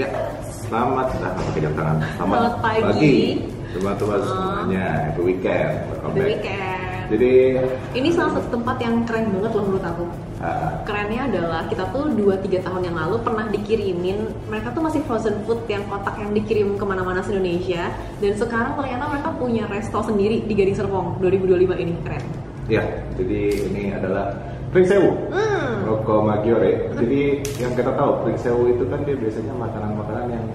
Ya, selamat pakai jam tangan. Selamat pagi teman-teman semuanya. Happy weekend. Happy weekend. Jadi ini salah satu tempat yang keren banget loh menurut aku. Kerennya adalah kita tuh 2-3 tahun yang lalu pernah dikirimin, mereka tuh masih frozen food yang kotak yang dikirim kemana-mana se-Indonesia. Dan sekarang ternyata mereka punya resto sendiri di Gading Serpong 2025 ini, keren. Ya, jadi ini adalah Pringsewu Roko Magiore. Jadi yang kita tahu Pringsewu itu kan dia biasanya makanan-makanan yang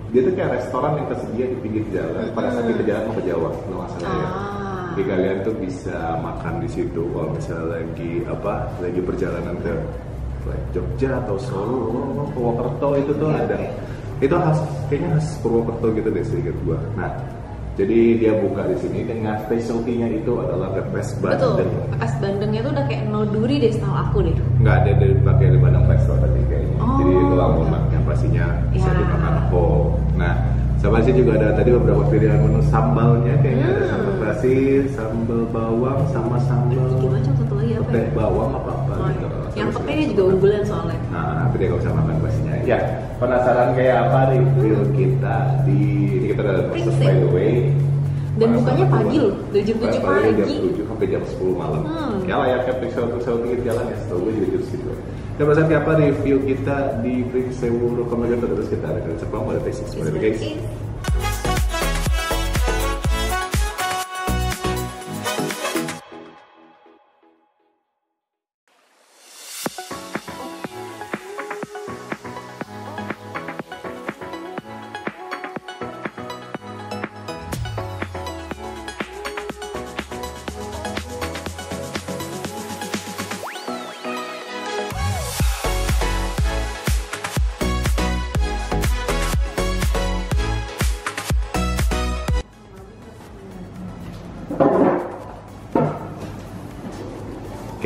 dia tuh kayak restoran yang tersedia di pinggir jalan. Pada saat kita jalan mau ke Jawa, kalau nggak salah ya. Jadi kalian tuh bisa makan di situ kalau misalnya lagi perjalanan ke Jogja atau Solo, Purwokerto itu tuh ada. Itu kayaknya khas Purwokerto gitu deh sedikit gua. Nah, jadi dia buka di sini dengan specialty-nya itu adalah Pepes Bandeng. Betul, Pepes Bandengnya tuh udah kayak no duri deh setahu aku deh. Nggak ada dipakai di Bandeng resto tadi kayaknya. Jadi itu lamongan yang pastinya bisa dimakan whole. Nah, sama sih juga ada tadi beberapa pilihan menu sambalnya kayaknya ada sambal terasi, sambal bawang, sama sambal. Macam satu lagi apa ya? Bawang apa gitu. Yang peknya juga unggulan soalnya. Nah, tapi dia nggak usah makan pastinya. Ya, penasaran kayak apa review kita di ini kita udah proses by the way. Dan bukanya pagi loh, dari jam 7 pagi. Jam 7 sampai jam 10 malam. Ya layaknya Pringsewu pinggir jalan ya, setahu gue juga jam situ. Dan penasaran kayak apa review kita di Pringsewu Khas terus kita ada Kerjasama Sepang pada basics, guys.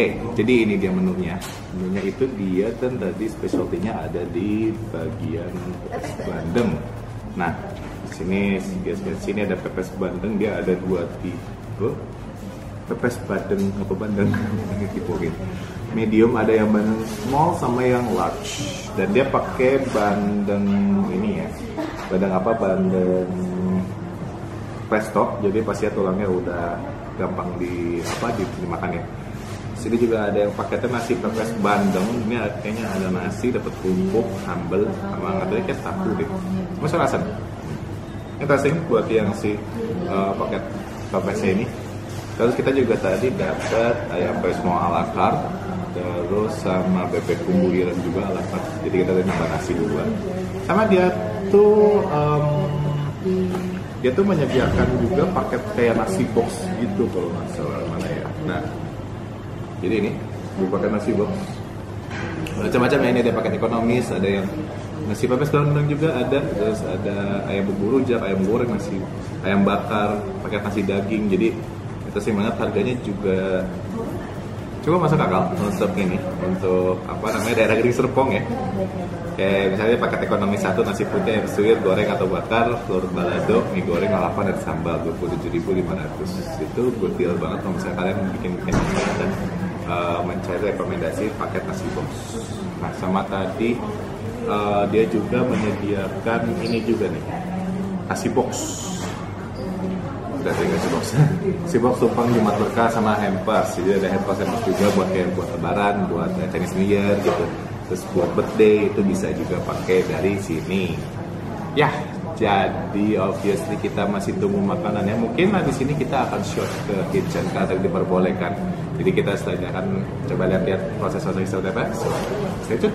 Oke, jadi ini dia menunya. Menunya itu dia kan tadi specialty-nya ada di bagian Pepes Bandeng. Nah, di sini ada Pepes Bandeng, dia ada 2 tipe. Pepes Bandeng apa Bandeng? Medium, ada yang bandeng small sama yang large. Dan dia pakai bandeng ini ya. Bandeng resto. Jadi pastinya tulangnya udah gampang dimakan ya. Sini juga ada yang paketnya nasi Pepes Bandeng. Ini kayaknya ada nasi, dapat kerupuk, sambal, sama nggak tahu kayak tahu deh. Masuk rasa. Ini tasing buat yang paket Pepesnya ini. Terus kita juga tadi dapat Ayam Pesmol ala carte, terus sama bebek bumbu Ireng juga ala carte. Jadi kita tadi nambah nasi juga. Sama dia tuh menyediakan juga paket kayak nasi box gitu kalau nggak salah mana ya. Nah, jadi ini paket nasi box macam-macam ya, ini ada paket ekonomis, ada yang nasi Pepes Bandeng juga ada, terus ada ayam bumbu rujak, ayam goreng, nasi ayam bakar, paket nasi daging. Jadi itu sih banget, harganya juga coba masuk akal untuk ini, untuk daerah Gading Serpong ya. Kayak misalnya paket ekonomi 1 nasi putih, suwir, goreng atau bakar, telur balado, mie goreng, lalapan, dan sambal 27.500. Itu good deal banget kalau misalnya kalian bikin dan mencari rekomendasi paket nasi box. Nah, sama tadi dia juga menyediakan ini juga nih, nasi box. Udah tadi nasi box. Nasi box Tumpeng Jumat Berkah sama Hampers. Jadi ada Hampers juga buat lebaran, buat Chinese New Year gitu. Terus buat birthday itu bisa juga pakai dari sini. Ya, jadi obviously kita masih tunggu makanannya. Mungkin di sini kita akan short ke kitchen karena diperbolehkan. Jadi kita setelahnya akan coba lihat proses-proses seperti apa. So, stay tune.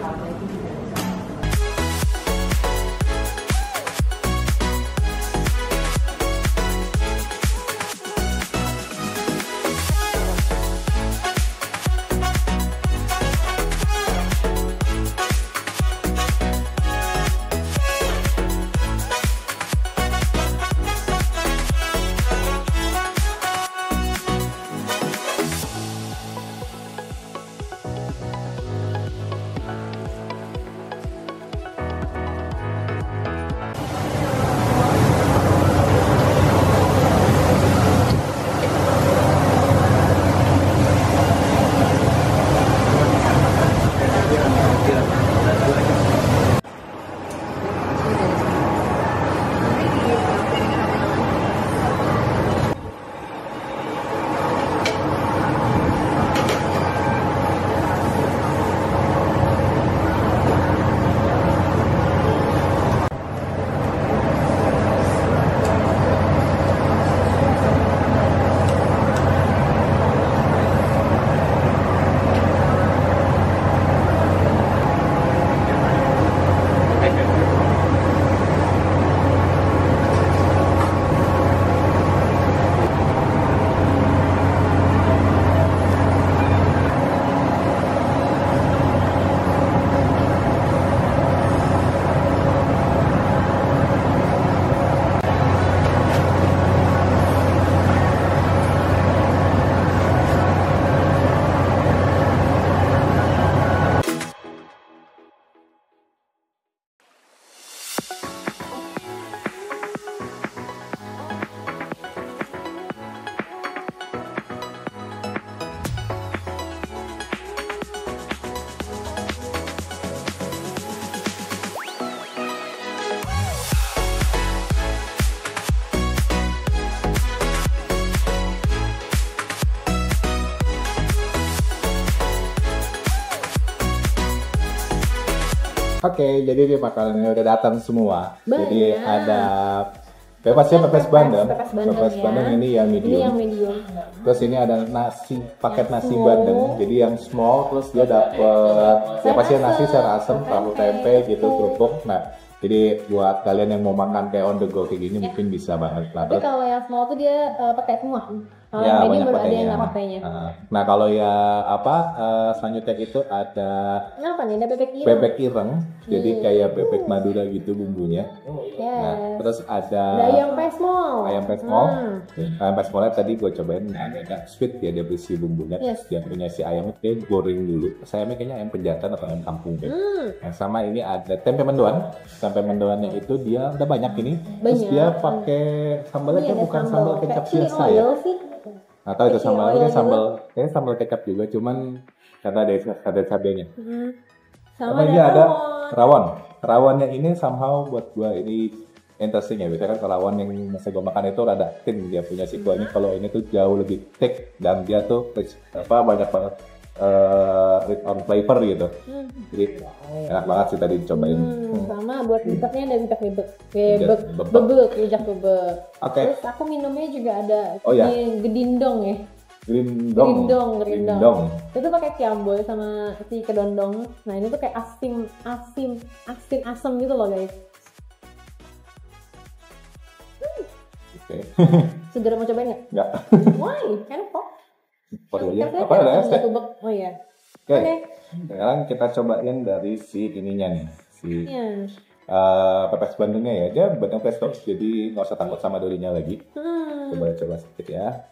Oke, jadi ini makanannya udah datang semua. Banyak. Jadi ada Pepes Bandeng. Pepes ya. Bandeng ini yang medium. Ini yang medium. Terus ini ada paket nasi bandeng. Jadi yang small, terus dia dapet nasi sayur asem, tahu tempe gitu, kerupuk. Nah, jadi buat kalian yang mau makan kayak on the go kayak gini mungkin bisa banget lah. Tapi kalau yang small tuh dia pakai semua. Kalau Ya, yang medium banyak baru ada yang pakainya. nggak pakainya. Nah, kalau ya selanjutnya itu ada Ini apa nih? Ada bebek ireng. bebek ireng. Jadi kayak bebek Madura gitu bumbunya. Yes. Nah, terus ada ayam pesmol. Ayam Pesmol. Ayam Pesmolnya tadi gue cobain agak sweet ya, dia berisi bumbunya. Yes. Dia punya si ayamnya kayak goreng dulu. Sayangnya kayaknya ayam penjantan atau ayam kampung kayak. Yang sama ini ada tempe mendoan. Tempe mendoannya itu dia udah banyak ini. Terus Banyak. dia pakai sambalnya Ini kayak ada bukan sambal kecap chili biasa ya. oil sih. Atau itu Chili sambal oil kayak gitu. kayaknya sambal kecap juga, cuman karena ada cabenya. Sama Sama ini ada rawonnya ini somehow buat gua ini interesting ya. Biasanya kan kalau rawon yang masa gua makan itu rada thin dia punya si kuahnya. Kalau ini tuh jauh lebih thick dan dia tuh banyak banget rich on flavor gitu. Jadi enak banget sih tadi dicobain. Sama buat dessertnya ada rujak bebek. Rujak bebek. Oke. Terus aku minumnya juga ada ya. gedindong ya. Gerindong. Itu pakai kiamboy sama si kedondong. Nah ini tuh kayak asin asem gitu loh guys. Oke. Segera mau cobain nggak? Enggak. Why? Enak kok. Waduh aja. Katanya Apa ada es teh? tubek. Oh iya. Oke. Sekarang kita cobain dari si ininya nih. Si Iya. Pepes Bandengnya ya. Dia bandeng presto. Jadi nggak usah takut sama durinya lagi. Coba sedikit ya.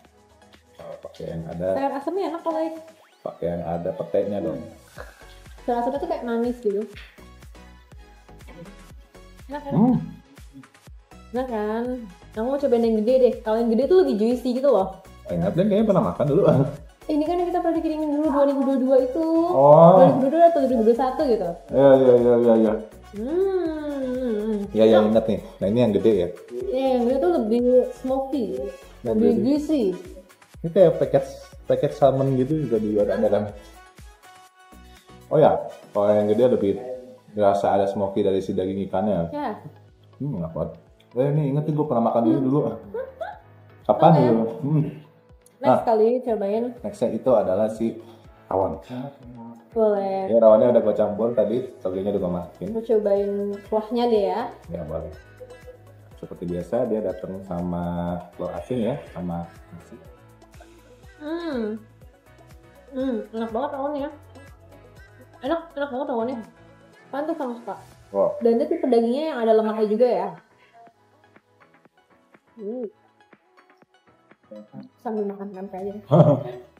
Pakai yang ada. Sayur asemnya enak kok guys. Pakai yang ada petainya dong. Sayur asemnya tuh kayak manis gitu. Enak kan? Enak kan? Kamu mau cobain yang gede deh. Kalau yang gede tuh lebih juicy gitu loh. Enggak, dan kayaknya pernah makan dulu. Ini kan yang kita pernah dikirimin dulu 2022 itu. Oh. 2022 atau 2021 gitu. Ya. Ya yang ingat nih. Nah ini yang gede ya. Yang gede tuh lebih smoky, lebih juicy. Ini kayak paket salmon gitu juga di luar ada kan. Oh ya, kalau yang gede lebih berasa ada smoky dari si daging ikannya. Ya. Apa? Ini inget nih gue pernah makan ini dulu. Kapan dulu? Next kali cobain. Nextnya itu adalah si rawon. Boleh. Ya rawonnya udah gue campur tadi, togenya udah gue masukin. Mau cobain kuahnya deh ya. Ya boleh. Seperti biasa dia datang sama telur asin ya, sama nasi. Enak banget rawonnya. Enak banget rawonnya. Pantas sama suka. Wow. Dan itu tipe dagingnya yang ada lemaknya juga ya. Sambil makan tempe aja.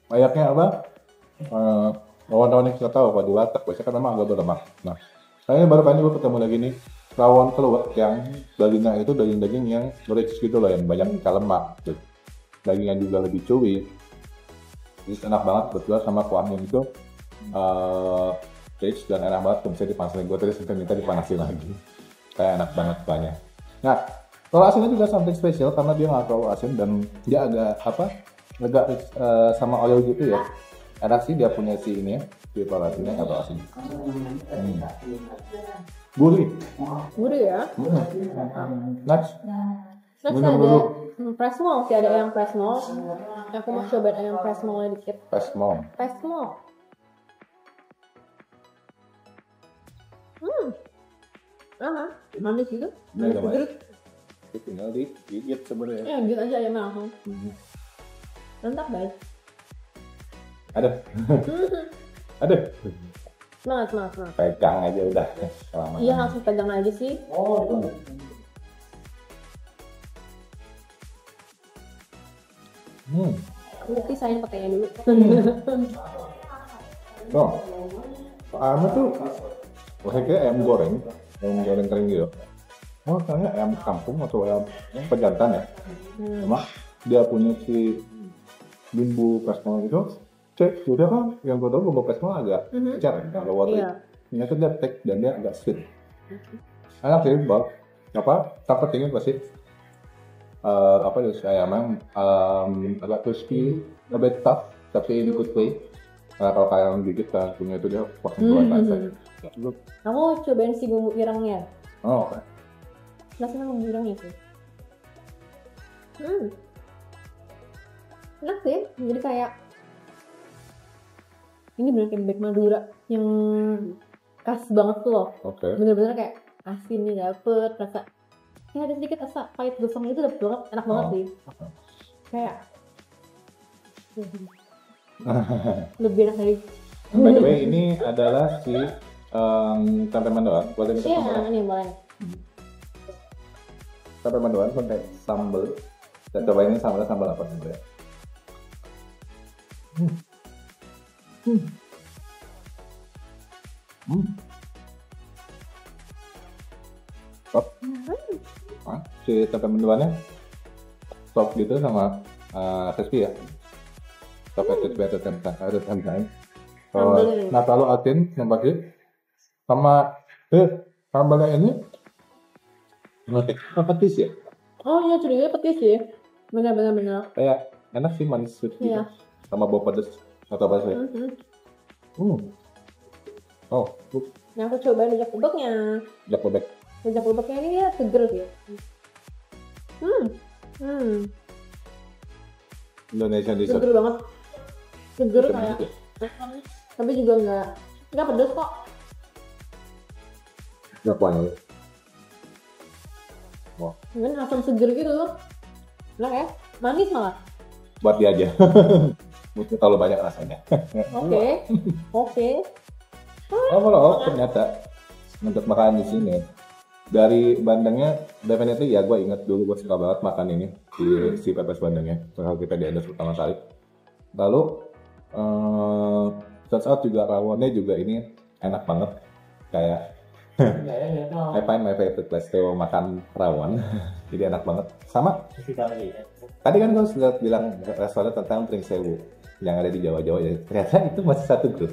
Layaknya apa? Rawon-rawon yang kita tahu apa di warteg, biasanya kan memang agak berlemak. Nah, saya baru kali ini gue ketemu lagi nih rawon keluak yang dagingnya itu daging-daging yang rich gitu loh, yang banyak lemak. Dagingnya juga lebih chewy. Jadi enak banget berdua sama kuahnya itu rich dan enak banget. Bisa dipanasin, gue tadi sampai minta dipanasin lagi. Kayak enak banget banyak. Nah, telur asinnya juga something spesial karena dia nggak terlalu asin dan dia agak agak sama oil gitu ya. Enak sih dia punya si ini ya, si telur asinnya nggak terlalu asin. Gurih ya. Next Next ada Pesmol sih, ada ayam Pesmol. Aku mau cobain ayam Pesmolnya dikit. Pesmol. Manis gitu. Manis Manis banget. Tinggal digigit sebenarnya. Ya, gigit aja ayamnya langsung. Mantap guys. Aduh. Semangat. Pegang aja udah. Kelamaan. Iya, langsung pegang aja sih. Nanti saya pakainya dulu. Oh, ayamnya tuh, saya kira ayam goreng kering gitu. Oh, kayaknya ayam kampung atau ayam pejantan ya. Cuma dia punya si bumbu pesmol gitu. Cek, udah kan yang gue tau bumbu pesmol agak kecar ya, kalau wortel. Ternyata dia thick dan dia agak sweet. Enak sih, tak pentingnya pasti. Ayamnya agak crispy, a bit tough, tapi in good way. Nah, kalau kalian gigit kan punya itu dia porsi dua rasanya. Kamu cobain si bumbu irengnya. Oh, oke. Rasanya bumbu irengnya sih. Enak sih, jadi kayak ini bener kayak bebek Madura yang khas banget tuh loh. Oke. Bener-bener kayak asinnya dapet, rasa kayak ada sedikit rasa pahit gosong itu dapet banget, enak banget sih. Kayak lebih enak dari. By the way, ini adalah si Tempe Mendoan. Boleh minta sambal? Iya, ini boleh. Tempe Mendoan pakai sambal. Kita coba ini sambal apa sebenarnya? Top. Si tempe mendoannya top gitu sama crispy ya. Top crispy ada tempe. Nah terlalu asin yang pasti sama sambalnya ini petis ya. Oh iya, curiganya petis sih. Benar. Kayak enak sih, manis sweet gitu. Iya. Sama bau pedas atau apa sih? Oh, Yang aku cobain rujak bebeknya. Rujak Bebek. Rujak bebeknya ini dia seger sih. Indonesian dessert. Seger banget. Seger Seger kayak. gitu. Tapi juga nggak pedas kok. Nggak kuahnya. Wah, Mungkin asam seger gitu loh. Enak ya? Manis malah. buat dia aja. Mungkin terlalu banyak rasanya. Oke. Kalau ternyata untuk makan di sini dari bandengnya definitely ya, gue inget dulu gue suka banget makan ini di si Pepes Bandengnya kalau kita di endorse pertama kali. Lalu turns out juga rawonnya juga ini enak banget, kayak I find my favorite place to makan rawon. Jadi enak banget. Sama tadi kan gue sudah bilang restoran tentang Pringsewu yang ada di Jawa-Jawa ya, ternyata itu masih satu grup.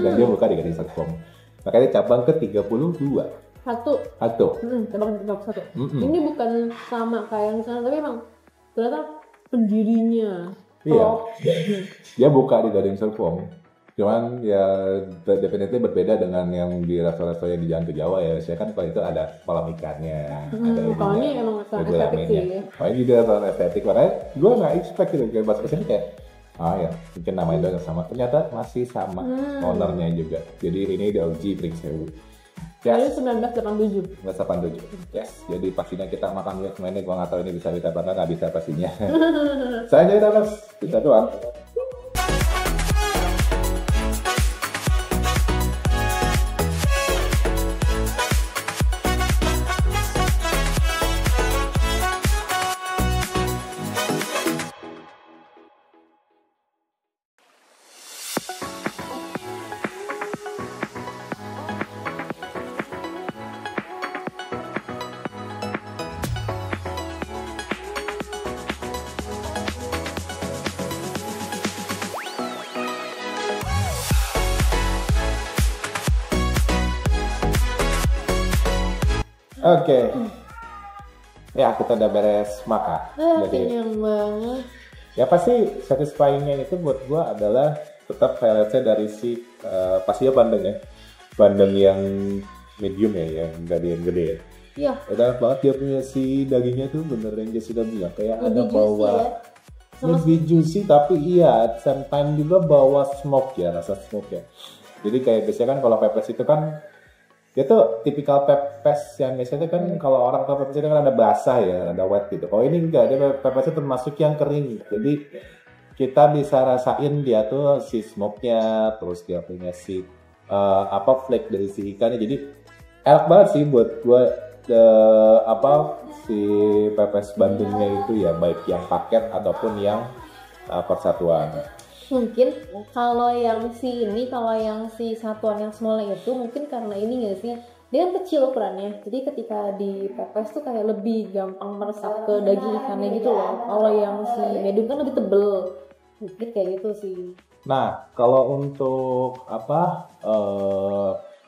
Dan dia buka di Gading Serpong. Makanya cabang ke 32. Satu. Cabang satu. Ini bukan sama kayak yang di sana, tapi emang ternyata pendirinya. Iya. Dia buka di Gading Serpong. Cuman ya definitely berbeda dengan yang di restoran-restoran yang di Jalan ke Jawa ya. Saya kan kalau itu ada kolam ikannya, ada Kalau ini emang restoran estetik sih. Oh ini juga restoran estetik, makanya gue nggak expect gitu kayak bahasa kesini kayak ya mungkin namanya doang sama, ternyata masih sama ownernya juga. Jadi ini di OG Pringsewu. Yes. 1987. 1987. Yes. Jadi pastinya kita makan lihat mainnya, gue nggak tahu ini bisa apa nggak bisa pastinya. Saya jadi Hampers, kita doang. Oke. Ya, kita udah beres makan. Jadi kenyang banget. ya pasti satisfying-nya itu buat gua adalah tetap highlight-nya dari si pastinya bandeng ya. Bandeng yang medium ya, yang nggak yang gede ya. Iya. Enak banget dia punya si dagingnya tuh, bener yang Jessica bilang kayak Lebih ada bawa ya. lebih juicy, tapi iya at same time juga bawa smoke ya, rasa smoke ya. Jadi kayak biasanya kan kalau pepes itu kan dia tuh tipikal pepes yang biasanya kan kalau orang tahu pepes itu kan ada basah ya, ada wet gitu. Kalau ini enggak, dia pepesnya termasuk yang kering. Jadi kita bisa rasain dia tuh si smoke-nya, terus dia punya si flake dari si ikannya. Jadi enak banget sih buat gue si pepes Bandungnya itu ya, baik yang paket ataupun yang persatuan. Mungkin kalau yang si satuan yang small itu mungkin karena ini nggak sih, dia kan kecil ukurannya, jadi ketika di pepes tuh kayak lebih gampang meresap ke daging ikannya gitu loh. Kalau yang si medium kan lebih tebel, mungkin kayak gitu sih. Nah kalau untuk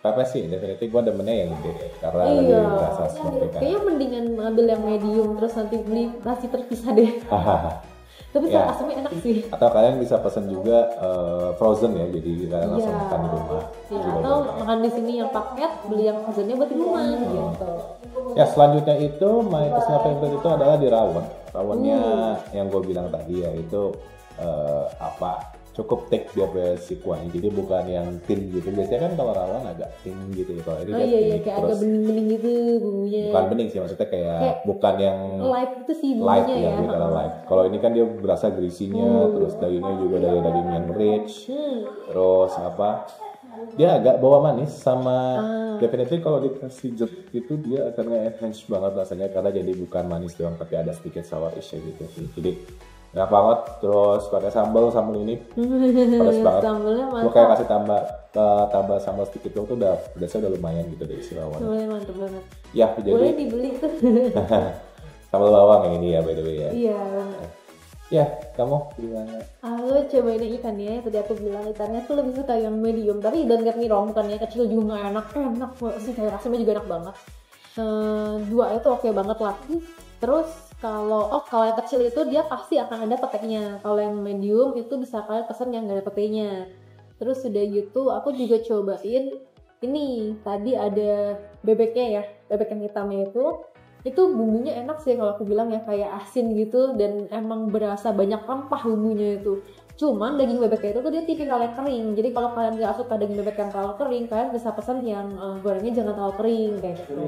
pepes sih definitif gue demennya yang gede karena lebih rasa smoke kan. Kayaknya mendingan ngambil yang medium terus nanti beli nasi terpisah deh. Tapi asamnya enak sih. Atau kalian bisa pesan juga frozen ya, jadi kalian langsung makan di rumah. Atau makan di sini yang paket, beli yang frozennya buat di rumah gitu. Ya selanjutnya itu my personal favorite itu adalah di rawon. Rawonnya yang gue bilang tadi ya itu cukup thick dia versi kuahnya, jadi bukan yang thin gitu. Biasanya kan kalau rawon agak thin gitu ya, kalau ini kayak agak bening-bening gitu bumbunya. Bukan bening sih, maksudnya kayak bukan yang light itu sih light bumbunya ya, karena light. Kalau ini kan dia berasa greasy-nya, terus dagingnya juga dari daging yang rich, terus dia agak bawa manis sama definitely kalau dikasih jeruk itu dia akan nge-enhance banget rasanya, karena jadi bukan manis doang tapi ada sedikit sourish gitu sih. Jadi enak banget, terus pakai sambal ini pedas banget. Gue kayak kasih tambah sambal sedikit tuh udah lumayan gitu dari si rawon. Mantap banget. Ya, jadi boleh dibeli tuh. sambal bawang yang ini ya by the way ya. Iya. Ya, kamu gimana? Aku cobain ikannya, tadi aku bilang ikannya tuh lebih suka yang medium, tapi don't get me wrong, bukannya kecil juga nggak enak sih, kayak rasanya juga enak banget. Dua itu oke banget lah. Terus kalau yang kecil itu dia pasti akan ada peteknya. Kalau yang medium itu bisa kalian pesan yang nggak ada petenya. Terus udah gitu aku juga cobain ini, tadi ada bebeknya ya, bebek yang hitamnya itu bumbunya enak sih kalau aku bilang ya, kayak asin gitu dan emang berasa banyak rempah bumbunya itu. Cuman daging bebeknya itu tuh dia tipikal yang kering, jadi kalau kalian nggak suka daging bebek yang terlalu kering, kalian bisa pesan yang gorengnya jangan terlalu kering kayak gitu.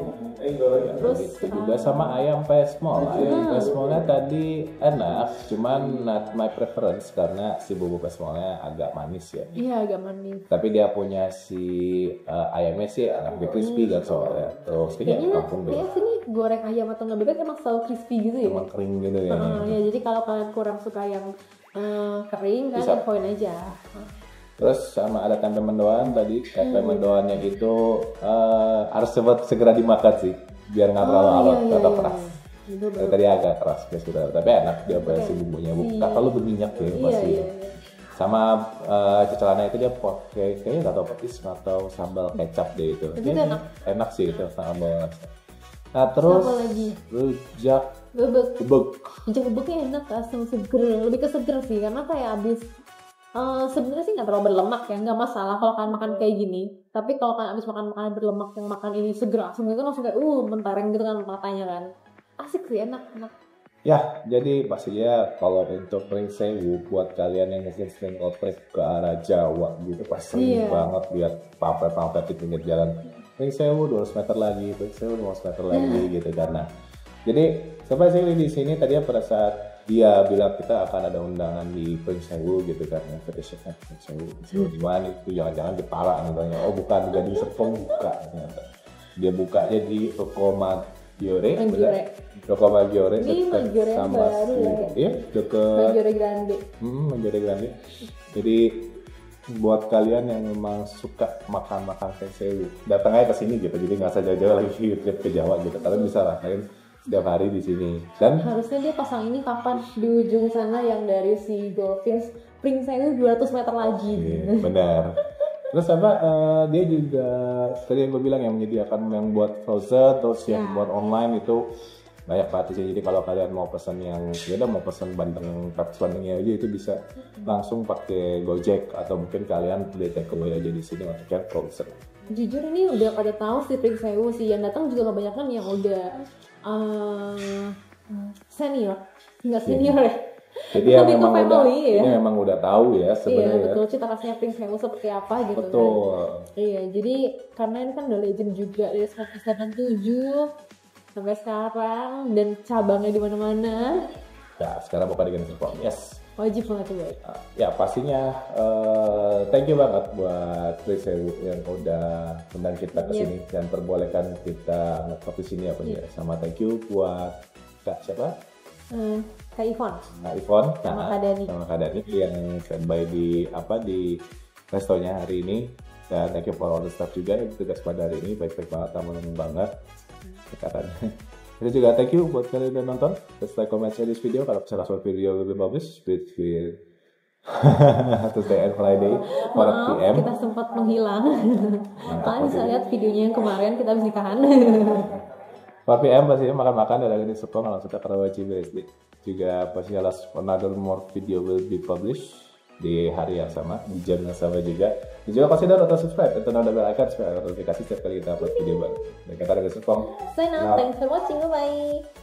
Terus juga sama ayam pesmol. Ayam pesmolnya tadi enak, cuman not my preference karena si bumbu pesmolnya agak manis ya. Iya, agak manis. Tapi dia punya si ayamnya sih lebih crispy kan soalnya. Terus kayaknya sini goreng ayam atau nggak bebek emang selalu crispy gitu ya. Emang kering gitu ya. Ya jadi kalau kalian kurang suka yang kering kan infoin aja. Terus sama ada tempe mendoan tadi. Tempe mendoannya itu harus segera dimakan sih biar nggak terlalu alot atau keras. Tadi agak keras sudah, tapi enak dia versi bumbunya. Buka kalau berminyak ya pasti. Sama cecalannya itu dia pakai kayaknya nggak tahu petis atau sambal kecap deh itu. Enak sih itu sambal. Nah terus rujak bebek. Rujak bebeknya enak, asam seger, lebih ke seger sih karena kayak abis sebenarnya sih nggak terlalu berlemak ya, nggak masalah kalau kalian makan kayak gini. Tapi kalau kalian abis makan makanan berlemak yang makan ini seger asam gitu langsung kayak mentereng gitu kan matanya kan. Asik sih, enak. Ya, jadi pastinya kalau untuk Pringsewu buat kalian yang mungkin sering trip ke arah Jawa gitu pasti banget lihat pamflet di pinggir jalan. Pringsewu 200 meter lagi, Pringsewu 200 meter lagi gitu karena. Jadi sampai sini di sini tadi pada saat dia bilang kita akan ada undangan di Pringsewu gitu kan, Attribution Pringsewu gimana itu jangan-jangan di Parah gitu. Bukan di Gading Serpong, buka ternyata. Dia bukanya di Toko Maggiore dekat sama dekat Maggiore Grande. Maggiore Grande. Jadi buat kalian yang memang suka makan Pringsewu, datang aja ke sini gitu. Jadi nggak usah jauh-jauh lagi trip ke Jawa gitu. Kalian bisa rasain setiap hari di sini. Dan harusnya dia pasang ini kapan di ujung sana yang dari si Dolphins Pringsewu 200 meter lagi. Benar. Terus dia juga tadi yang gue bilang yang menyediakan yang buat frozen, terus yang buat online itu banyak banget sih. Jadi kalau kalian mau pesan mau pesan Pepes Bandengnya aja itu bisa langsung pakai Gojek atau mungkin kalian beli take away aja di sini untuk yang frozen. Jujur ini udah pada tahu sih Pringsewu sih, yang datang juga kebanyakan yang udah senior, nggak senior ya. Jadi ya memang ini memang udah tahu ya sebenarnya. Iya betul, cita khasnya Pringsewu seperti apa gitu. Betul. Kan. Iya, jadi karena ini kan udah legend juga dari 1997 sampai sekarang dan cabangnya di mana-mana. Ya sekarang bukan di Gading Serpong, yes. Wajib banget coba. Ya pastinya thank you banget buat Pringsewu yang udah undang kita ke sini dan perbolehkan kita nge-talk di sini sama thank you buat Kak siapa? Kak Ivon. Sama Kak Dani yang standby di restonya hari ini. Dan thank you for all the staff juga yang tugas pada hari ini, baik-baik banget, tamu-tamu banget. Katanya. Itu juga thank you buat kalian yang nonton. Let's like, comment, share this video. Kalau misalnya suatu video lebih bagus, please feel Tuesday and Friday 4 PM. Kita sempat menghilang. Kalian bisa lihat videonya yang kemarin kita habis nikahan. 4 PM pastinya makan-makan dan lagi di Sepong langsung ke Warga GS BSD. juga pastinya another more video will be published di hari yang sama, di jam yang sama juga. Dan juga consider untuk subscribe dan turn on the bell icon supaya notifikasi setiap kali kita upload video baru. Dan kata dari Serpong. Sign out, thanks for watching, bye-bye.